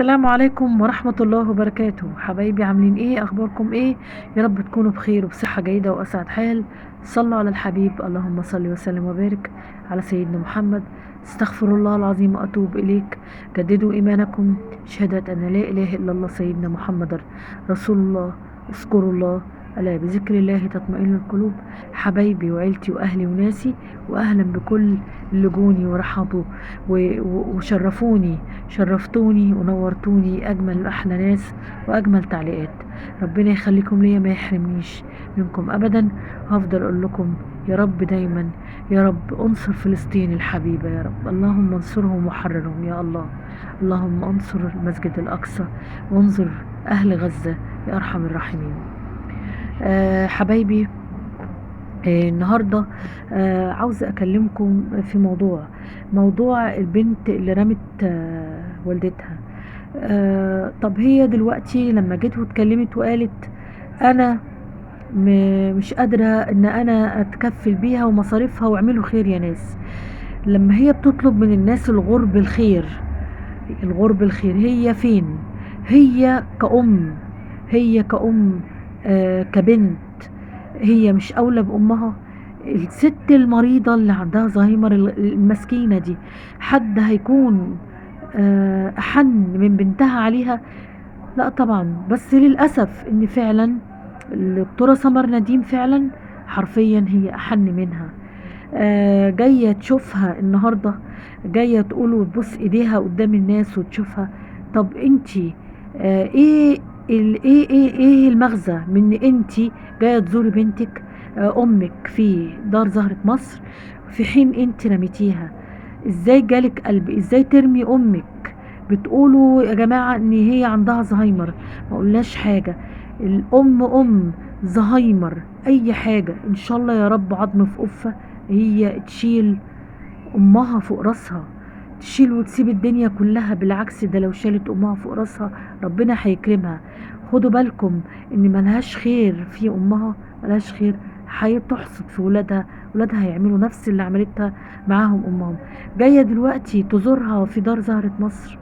السلام عليكم ورحمة الله وبركاته. حبايبي عاملين ايه؟ اخباركم ايه؟ يا رب تكونوا بخير وبصحة جيدة واسعد حال. صلوا على الحبيب، اللهم صل وسلم وبارك على سيدنا محمد. استغفر الله العظيم واتوب اليك. جددوا ايمانكم، شهادة ان لا اله الا الله سيدنا محمد رسول الله. اذكروا الله، الا بذكر الله تطمئن القلوب. حبايبي وعيلتي واهلي وناسي، واهلا بكل اللي جوني ورحبوا وشرفوني، شرفتوني ونورتوني. اجمل احلى ناس واجمل تعليقات. ربنا يخليكم ليا، ما يحرمنيش منكم ابدا. هفضل اقول لكم يا رب دايما، يا رب انصر فلسطين الحبيبة، يا رب اللهم انصرهم وحررهم يا الله. اللهم انصر المسجد الاقصى وانصر اهل غزة يا ارحم الراحمين. حبايبي، النهاردة عاوزة أكلمكم في موضوع البنت اللي رمت والدتها. طب هي دلوقتي لما جيت واتكلمت وقالت أنا مش قادرة إن أنا أتكفل بيها ومصاريفها واعملوا خير يا ناس. لما هي بتطلب من الناس الغرب الخير، هي فين؟ هي كأم، هي كأم، كبنت، هي مش أولى بأمها؟ الست المريضة اللي عندها زهايمر المسكينة دي، حد هيكون أحن من بنتها عليها؟ لا طبعا. بس للأسف إن فعلا الدكتورة سمر نديم فعلا حرفيا هي أحن منها. جاية تشوفها النهاردة، جاية تقول وتبص ايديها قدام الناس وتشوفها. طب انتي ايه ايه المغزى من انتي جاية تزوري بنتك، امك في دار زهرة مصر، في حين انتي رميتيها؟ ازاي جالك قلب؟ ازاي ترمي امك؟ بتقولوا يا جماعة ان هي عندها زهايمر، ما قلناش حاجة. الام زهايمر اي حاجة ان شاء الله يا رب عظم في قفة، هي تشيل امها فوق راسها، تشيل وتسيب الدنيا كلها. بالعكس، ده لو شالت امها فوق راسها ربنا هيكرمها. خدوا بالكم ان ملهاش خير في امها، ملهاش خير. هتحصد في ولادها هيعملوا نفس اللي عملتها معاهم امهم. جايه دلوقتي تزورها في دار زهرة مصر.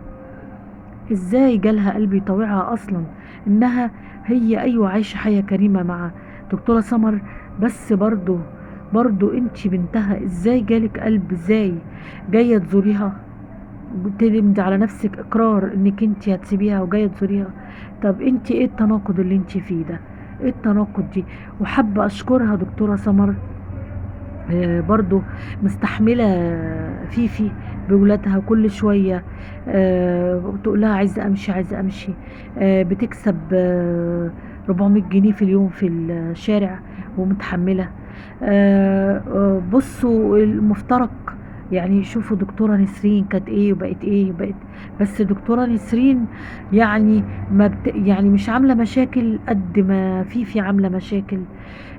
ازاي جالها قلب يطوعها اصلا انها هي ايوه عايشه حياه كريمه مع دكتوره سمر؟ بس برضو انتي بنتها، ازاي جالك قلب؟ ازاي جايه تزوريها؟ تمضي على نفسك اقرار انك انتي هتسيبيها وجايه تزوريها؟ طب انتي ايه التناقض اللي انتي فيه ده؟ ايه التناقض دي؟ وحابه اشكرها دكتوره سمر، برضو مستحملة فيفي بولادها كل شوية. تقول لها عايزة أمشي عايزة أمشي. بتكسب 400 جنيه في اليوم في الشارع ومتحملة. بصوا المفترق. يعني شوفوا دكتورة نسرين كانت ايه وبقت ايه وبقت. بس دكتورة نسرين يعني ما يعني مش عاملة مشاكل قد ما فيفي عاملة مشاكل،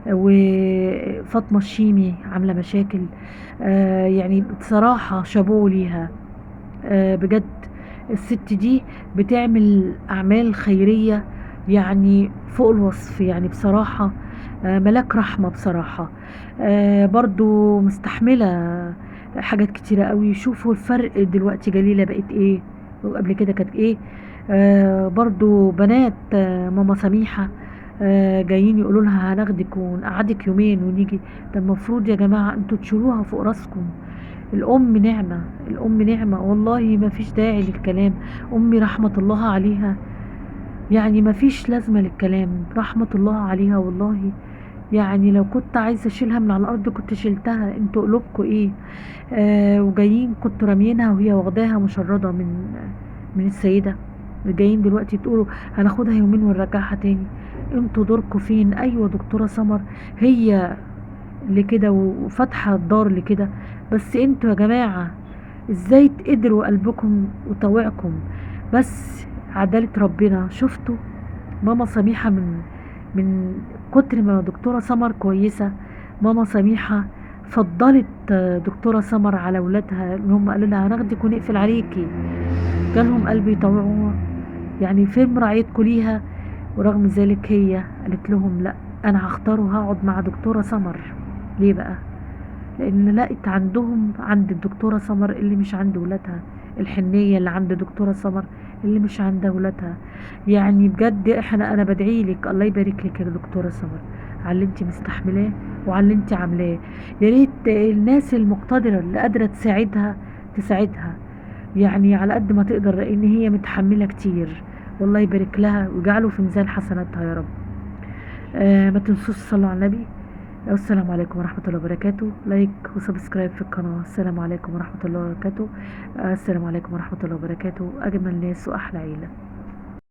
وفاطمة الشيمي عاملة مشاكل. يعني بصراحة شابوه ليها. بجد الست دي بتعمل أعمال خيرية يعني فوق الوصف، يعني بصراحة ملاك رحمة بصراحة. برضو مستحملة حاجات كتيرة قوي. شوفوا الفرق دلوقتي، جليلة بقت ايه وقبل كده كانت ايه. برضو بنات ماما سميحة جايين يقولوا لها هناخدك ونقعدك يومين ونيجي. ده المفروض يا جماعة انتوا تشيلوها فوق راسكم. الام نعمة، الام نعمة والله، ما فيش داعي للكلام. امي رحمة الله عليها، يعني ما فيش لازمة للكلام، رحمة الله عليها والله. يعني لو كنت عايزة اشيلها من على الارض كنت شلتها. انتوا قلوبكم ايه؟ وجايين كنت راميينها وهي واخداها مشردة من السيدة، جايين دلوقتي تقولوا هناخدها يومين ونرجعها تاني. انتوا دوركم فين؟ ايوه دكتورة سمر هي لكده وفاتحة الدار لكده، بس انتوا يا جماعة ازاي تقدروا قلبكم وطوعكم؟ بس عدالة ربنا. شفتوا ماما سميحة من كتر ما دكتورة سمر كويسة، ماما سميحة فضلت دكتورة سمر على ولادها، ان هم قالوا لها هناخدك ونقفل عليكي. جالهم قلب يطوعوها؟ يعني فين مراعيتكم ليها؟ ورغم ذلك هي قالت لهم لا، انا هختار وهقعد مع دكتورة سمر. ليه بقى؟ لان لقيت عندهم عند الدكتورة سمر اللي مش عند ولادها، الحنية اللي عند دكتورة سمر اللي مش عند اولادها. يعني بجد انا بدعي لك الله يبارك لك يا دكتورة سمر على اللي انت مستحملاه وعلى اللي انت عاملاه. يا ريت الناس المقتدرة اللي قادرة تساعدها تساعدها، يعني على قد ما تقدر، لان هي متحملة كتير. والله يبارك لها ويجعله في ميزان حسناتها يا رب. ما تنسوش تصلوا على النبي. والسلام عليكم ورحمة الله وبركاته. لايك وسبسكرايب في القناة. السلام عليكم ورحمة الله وبركاته. السلام عليكم ورحمة الله وبركاته. أجمل ناس وأحلى عيلة.